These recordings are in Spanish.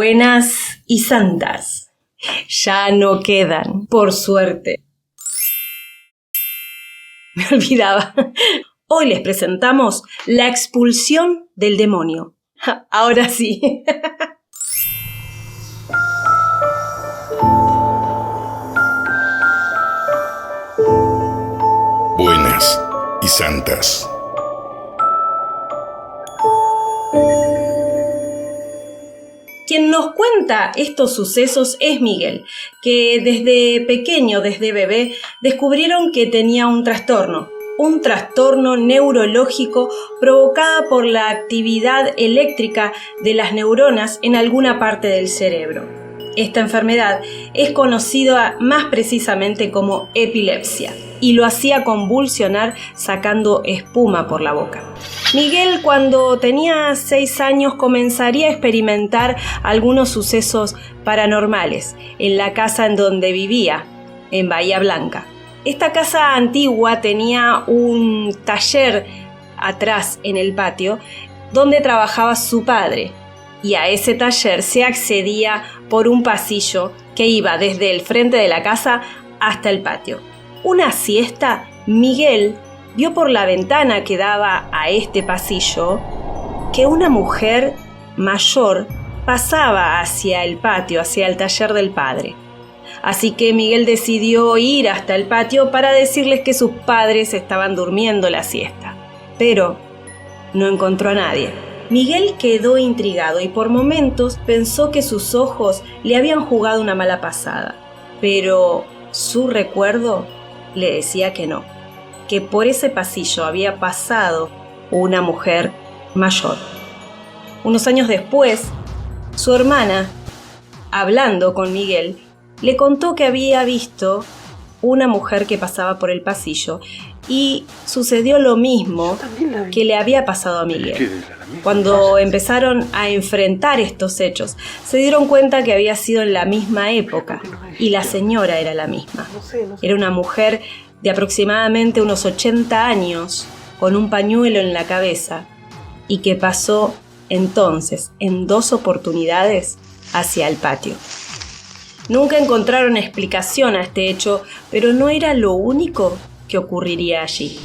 Buenas y santas. Ya no quedan, por suerte. Me olvidaba. Hoy les presentamos La expulsión del demonio. Ahora sí. Buenas y santas. Quien nos cuenta estos sucesos es Miguel, que desde pequeño, desde bebé, descubrieron que tenía un trastorno neurológico provocada por la actividad eléctrica de las neuronas en alguna parte del cerebro. Esta enfermedad es conocida más precisamente como epilepsia y lo hacía convulsionar sacando espuma por la boca. Miguel, cuando tenía 6 años, comenzaría a experimentar algunos sucesos paranormales en la casa en donde vivía, en Bahía Blanca. Esta casa antigua tenía un taller atrás en el patio donde trabajaba su padre, y a ese taller se accedía por un pasillo que iba desde el frente de la casa hasta el patio. Una siesta, Miguel vio por la ventana que daba a este pasillo que una mujer mayor pasaba hacia el patio, hacia el taller del padre. Así que Miguel decidió ir hasta el patio para decirles que sus padres estaban durmiendo la siesta. Pero no encontró a nadie. Miguel quedó intrigado y por momentos pensó que sus ojos le habían jugado una mala pasada. Pero su recuerdo le decía que no, que por ese pasillo había pasado una mujer mayor. Unos años después, su hermana, hablando con Miguel, le contó que había visto una mujer que pasaba por el pasillo y sucedió lo mismo que le había pasado a Miguel. Cuando empezaron a enfrentar estos hechos, se dieron cuenta que había sido en la misma época y la señora era la misma. Era una mujer de aproximadamente unos 80 años con un pañuelo en la cabeza y que pasó entonces en 2 oportunidades hacia el patio. Nunca encontraron explicación a este hecho, pero no era lo único que ocurriría allí.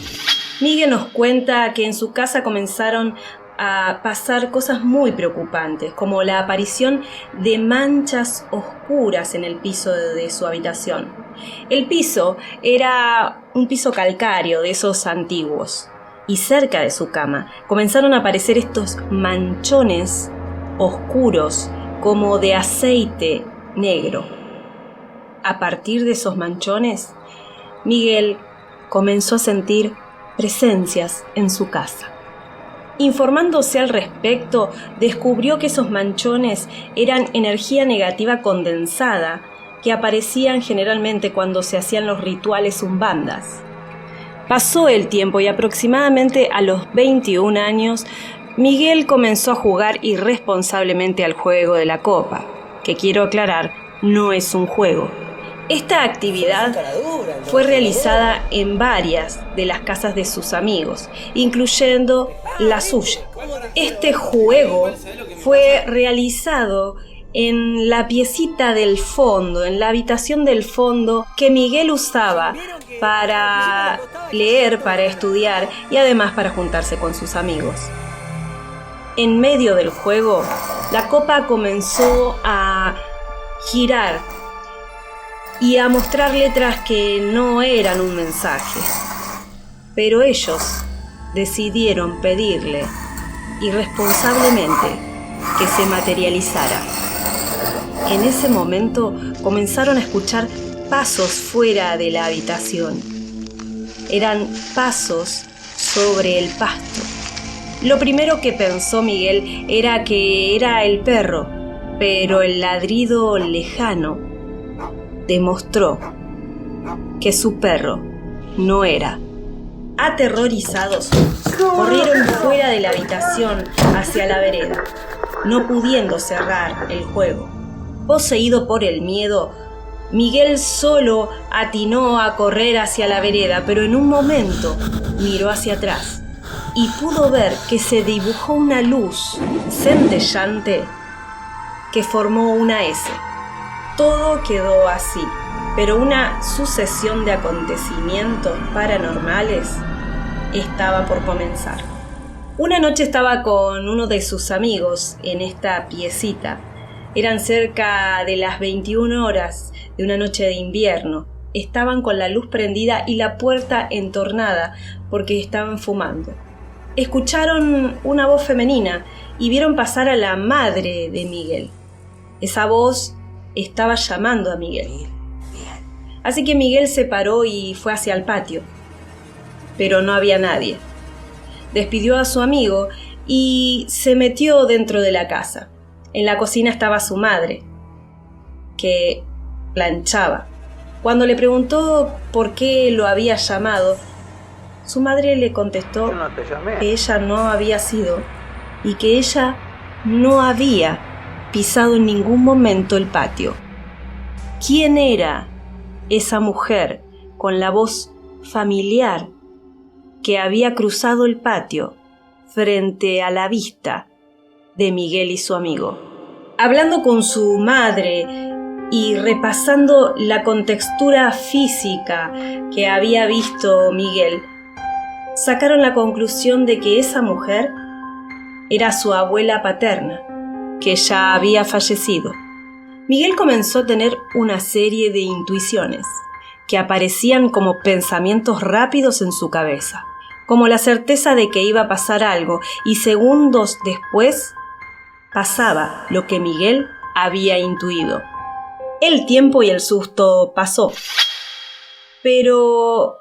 Miguel nos cuenta que en su casa comenzaron a pasar cosas muy preocupantes, como la aparición de manchas oscuras en el piso de su habitación. El piso era un piso calcáreo de esos antiguos, y cerca de su cama comenzaron a aparecer estos manchones oscuros como de aceite negro. A partir de esos manchones, Miguel comenzó a sentir presencias en su casa. Informándose al respecto, descubrió que esos manchones eran energía negativa condensada que aparecían generalmente cuando se hacían los rituales umbandas. Pasó el tiempo y aproximadamente a los 21 años, Miguel comenzó a jugar irresponsablemente al juego de la copa, que quiero aclarar, no es un juego. Esta actividad fue realizada en varias de las casas de sus amigos, incluyendo la suya. Este juego fue realizado en la piecita del fondo, en la habitación del fondo que Miguel usaba para leer, para estudiar y además para juntarse con sus amigos. En medio del juego, la copa comenzó a girar y a mostrar letras que no eran un mensaje. Pero ellos decidieron pedirle irresponsablemente que se materializara. En ese momento comenzaron a escuchar pasos fuera de la habitación. Eran pasos sobre el pasto. Lo primero que pensó Miguel era que era el perro, pero el ladrido lejano demostró que su perro no era. Aterrorizados, corrieron fuera de la habitación hacia la vereda, no pudiendo cerrar el juego. Poseído por el miedo, Miguel solo atinó a correr hacia la vereda, pero en un momento miró hacia atrás y pudo ver que se dibujó una luz centellante que formó una S. Todo quedó así, pero una sucesión de acontecimientos paranormales estaba por comenzar. Una noche estaba con uno de sus amigos en esta piecita. Eran cerca de las 21 horas de una noche de invierno. Estaban con la luz prendida y la puerta entornada porque estaban fumando. Escucharon una voz femenina y vieron pasar a la madre de Miguel. Esa voz estaba llamando a Miguel. Así que Miguel se paró y fue hacia el patio. Pero no había nadie. Despidió a su amigo y se metió dentro de la casa. En la cocina estaba su madre, que planchaba. Cuando le preguntó por qué lo había llamado, su madre le contestó que ella no había sido y que ella no había pisado en ningún momento el patio. ¿Quién era esa mujer con la voz familiar que había cruzado el patio frente a la vista de Miguel y su amigo? Hablando con su madre y repasando la contextura física que había visto Miguel, sacaron la conclusión de que esa mujer era su abuela paterna, que ya había fallecido. Miguel comenzó a tener una serie de intuiciones que aparecían como pensamientos rápidos en su cabeza, como la certeza de que iba a pasar algo, y segundos después pasaba lo que Miguel había intuido. El tiempo y el susto pasó, pero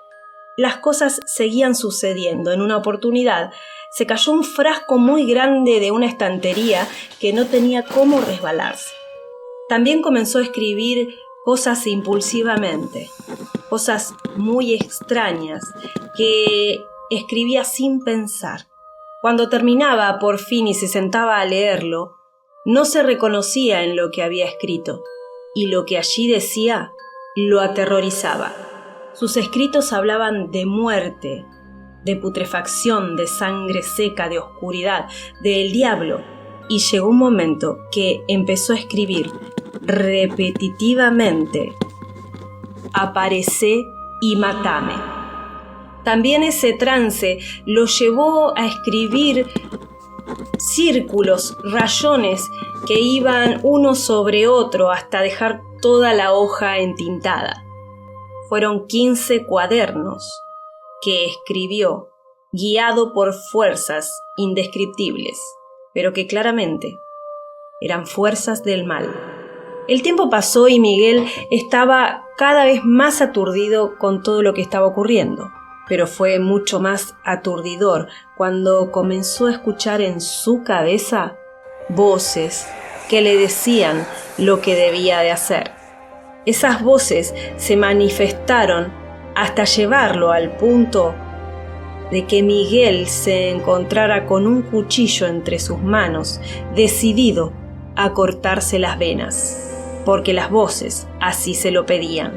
las cosas seguían sucediendo. En una oportunidad se cayó un frasco muy grande de una estantería que no tenía cómo resbalarse. También comenzó a escribir cosas impulsivamente, cosas muy extrañas que escribía sin pensar. Cuando terminaba por fin y se sentaba a leerlo, no se reconocía en lo que había escrito, y lo que allí decía lo aterrorizaba. Sus escritos hablaban de muerte, de putrefacción, de sangre seca, de oscuridad, del diablo, y llegó un momento que empezó a escribir repetitivamente: aparecé y matame. También ese trance lo llevó a escribir círculos, rayones que iban uno sobre otro hasta dejar toda la hoja entintada. Fueron 15 cuadernos que escribió, guiado por fuerzas indescriptibles, pero que claramente eran fuerzas del mal. El tiempo pasó y Miguel estaba cada vez más aturdido con todo lo que estaba ocurriendo. Pero fue mucho más aturdidor cuando comenzó a escuchar en su cabeza voces que le decían lo que debía de hacer. Esas voces se manifestaron hasta llevarlo al punto de que Miguel se encontrara con un cuchillo entre sus manos, decidido a cortarse las venas, porque las voces así se lo pedían.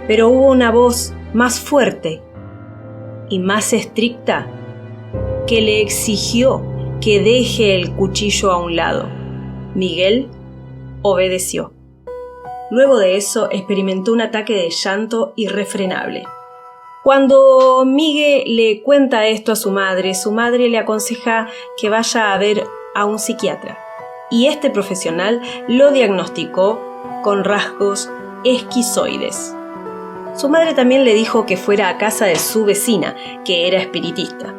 Pero hubo una voz más fuerte y más estricta que le exigió que deje el cuchillo a un lado. Miguel obedeció. Luego de eso experimentó un ataque de llanto irrefrenable. Cuando Miguel le cuenta esto a su madre le aconseja que vaya a ver a un psiquiatra, y este profesional lo diagnosticó con rasgos esquizoides. Su madre también le dijo que fuera a casa de su vecina, que era espiritista.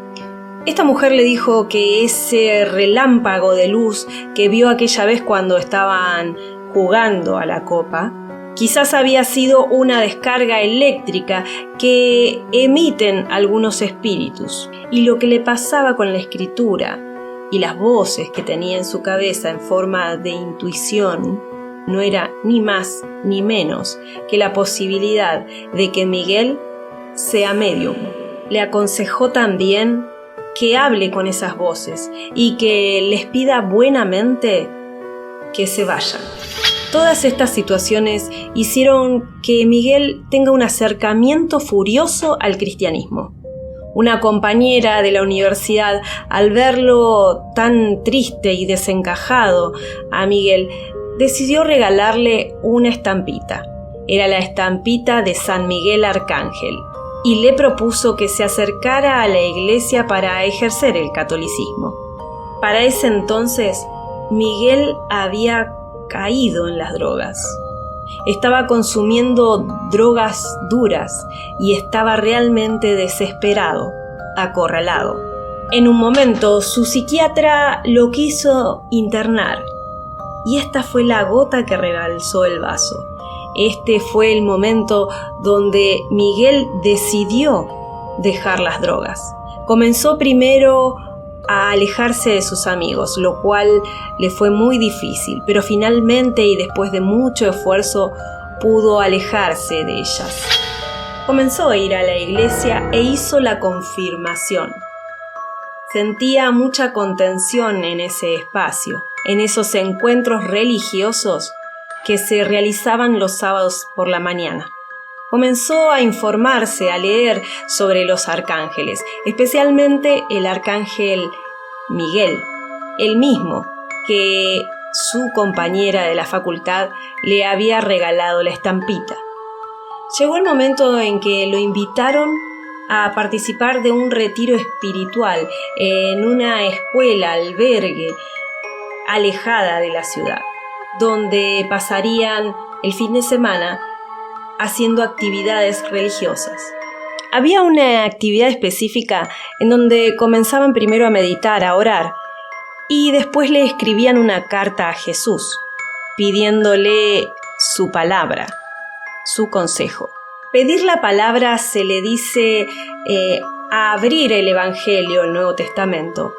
Esta mujer le dijo que ese relámpago de luz que vio aquella vez cuando estaban jugando a la copa, quizás había sido una descarga eléctrica que emiten algunos espíritus, y lo que le pasaba con la escritura y las voces que tenía en su cabeza en forma de intuición no era ni más ni menos que la posibilidad de que Miguel sea medium. Le aconsejó también que hable con esas voces y que les pida buenamente que se vayan. Todas estas situaciones hicieron que Miguel tenga un acercamiento furioso al cristianismo. Una compañera de la universidad, al verlo tan triste y desencajado a Miguel, decidió regalarle una estampita. Era la estampita de San Miguel Arcángel, y le propuso que se acercara a la iglesia para ejercer el catolicismo. Para ese entonces, Miguel había caído en las drogas. Estaba consumiendo drogas duras y estaba realmente desesperado, acorralado. En un momento, su psiquiatra lo quiso internar, y esta fue la gota que rebalsó el vaso. Este fue el momento donde Miguel decidió dejar las drogas. Comenzó primero a alejarse de sus amigos, lo cual le fue muy difícil, pero finalmente y después de mucho esfuerzo pudo alejarse de ellas. Comenzó a ir a la iglesia e hizo la confirmación. Sentía mucha contención en ese espacio, en esos encuentros religiosos que se realizaban los sábados por la mañana. Comenzó a informarse, a leer sobre los arcángeles, especialmente el arcángel Miguel, el mismo que su compañera de la facultad le había regalado la estampita. Llegó el momento en que lo invitaron a participar de un retiro espiritual en una escuela albergue alejada de la ciudad, donde pasarían el fin de semana haciendo actividades religiosas. Había una actividad específica en donde comenzaban primero a meditar, a orar, y después le escribían una carta a Jesús, pidiéndole su palabra, su consejo. Pedir la palabra se le dice a abrir el Evangelio, el Nuevo Testamento,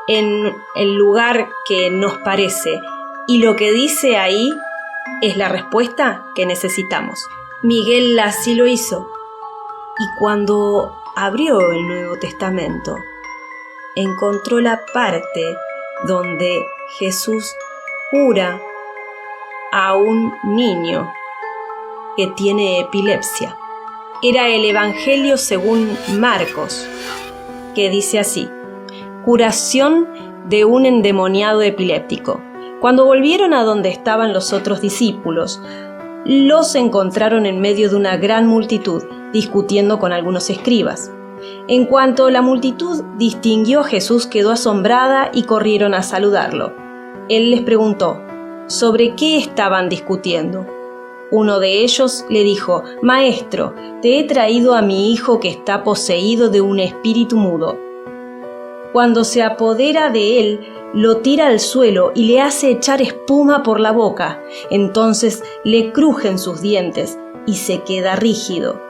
en el lugar que nos parece, y lo que dice ahí es la respuesta que necesitamos. Miguel así lo hizo, y cuando abrió el Nuevo Testamento, encontró la parte donde Jesús cura a un niño que tiene epilepsia. Era el Evangelio según Marcos, que dice así: curación de un endemoniado epiléptico. Cuando volvieron a donde estaban los otros discípulos, los encontraron en medio de una gran multitud, discutiendo con algunos escribas. En cuanto la multitud distinguió a Jesús, quedó asombrada y corrieron a saludarlo. Él les preguntó sobre qué estaban discutiendo. Uno de ellos le dijo: Maestro, te he traído a mi hijo que está poseído de un espíritu mudo. Cuando se apodera de él, lo tira al suelo y le hace echar espuma por la boca. Entonces le crujen sus dientes y se queda rígido.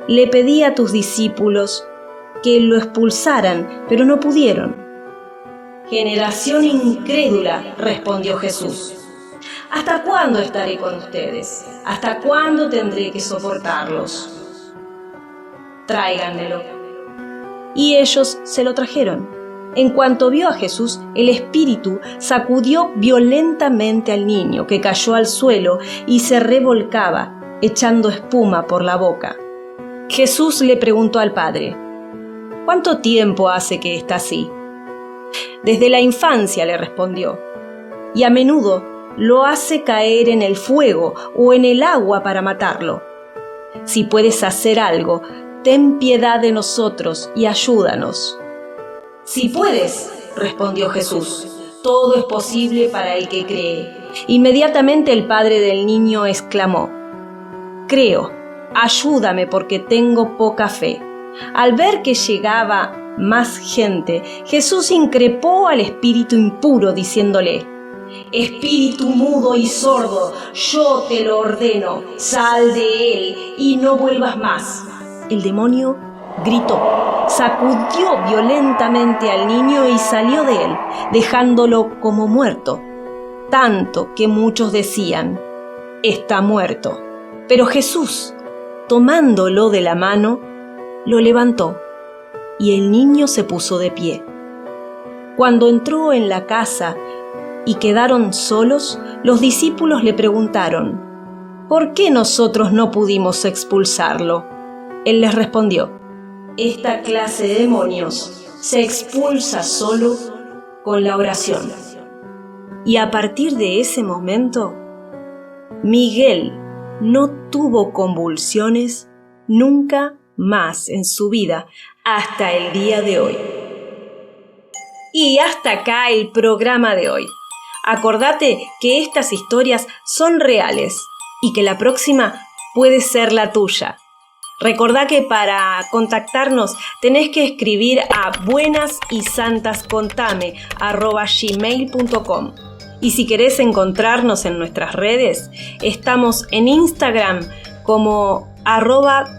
Le pedí a tus discípulos que lo expulsaran, pero no pudieron. Generación incrédula, respondió Jesús. ¿Hasta cuándo estaré con ustedes? ¿Hasta cuándo tendré que soportarlos? Tráiganmelo. Y ellos se lo trajeron. En cuanto vio a Jesús, el espíritu sacudió violentamente al niño, que cayó al suelo y se revolcaba, echando espuma por la boca. Jesús le preguntó al padre: ¿cuánto tiempo hace que está así? Desde la infancia, le respondió, y a menudo lo hace caer en el fuego o en el agua para matarlo. Si puedes hacer algo, ten piedad de nosotros y ayúdanos. Si puedes, respondió Jesús, todo es posible para el que cree. Inmediatamente el padre del niño exclamó: creo, ayúdame porque tengo poca fe. Al ver que llegaba más gente, Jesús increpó al espíritu impuro diciéndole: espíritu mudo y sordo, yo te lo ordeno, sal de él y no vuelvas más. El demonio gritó, sacudió violentamente al niño y salió de él, dejándolo como muerto, tanto que muchos decían: está muerto. Pero Jesús, tomándolo de la mano, lo levantó, y el niño se puso de pie. Cuando entró en la casa y quedaron solos, los discípulos le preguntaron: ¿por qué nosotros no pudimos expulsarlo? Él les respondió: esta clase de demonios se expulsa solo con la oración. Y a partir de ese momento, Miguel no tuvo convulsiones nunca más en su vida hasta el día de hoy. Y hasta acá el programa de hoy. Acordate que estas historias son reales y que la próxima puede ser la tuya. Recordá que para contactarnos tenés que escribir a buenasysantascontame@gmail.com. Y si querés encontrarnos en nuestras redes, estamos en Instagram como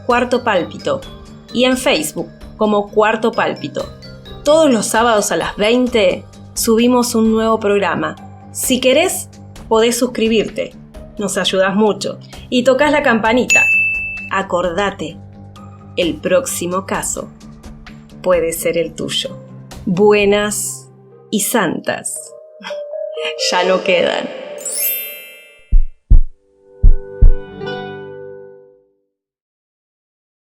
@cuartopálpito y en Facebook como Cuarto Pálpito. Todos los sábados a las 20 subimos un nuevo programa. Si querés, podés suscribirte. Nos ayudás mucho. Y tocas la campanita. Acordate, el próximo caso puede ser el tuyo. Buenas y santas ya no quedan.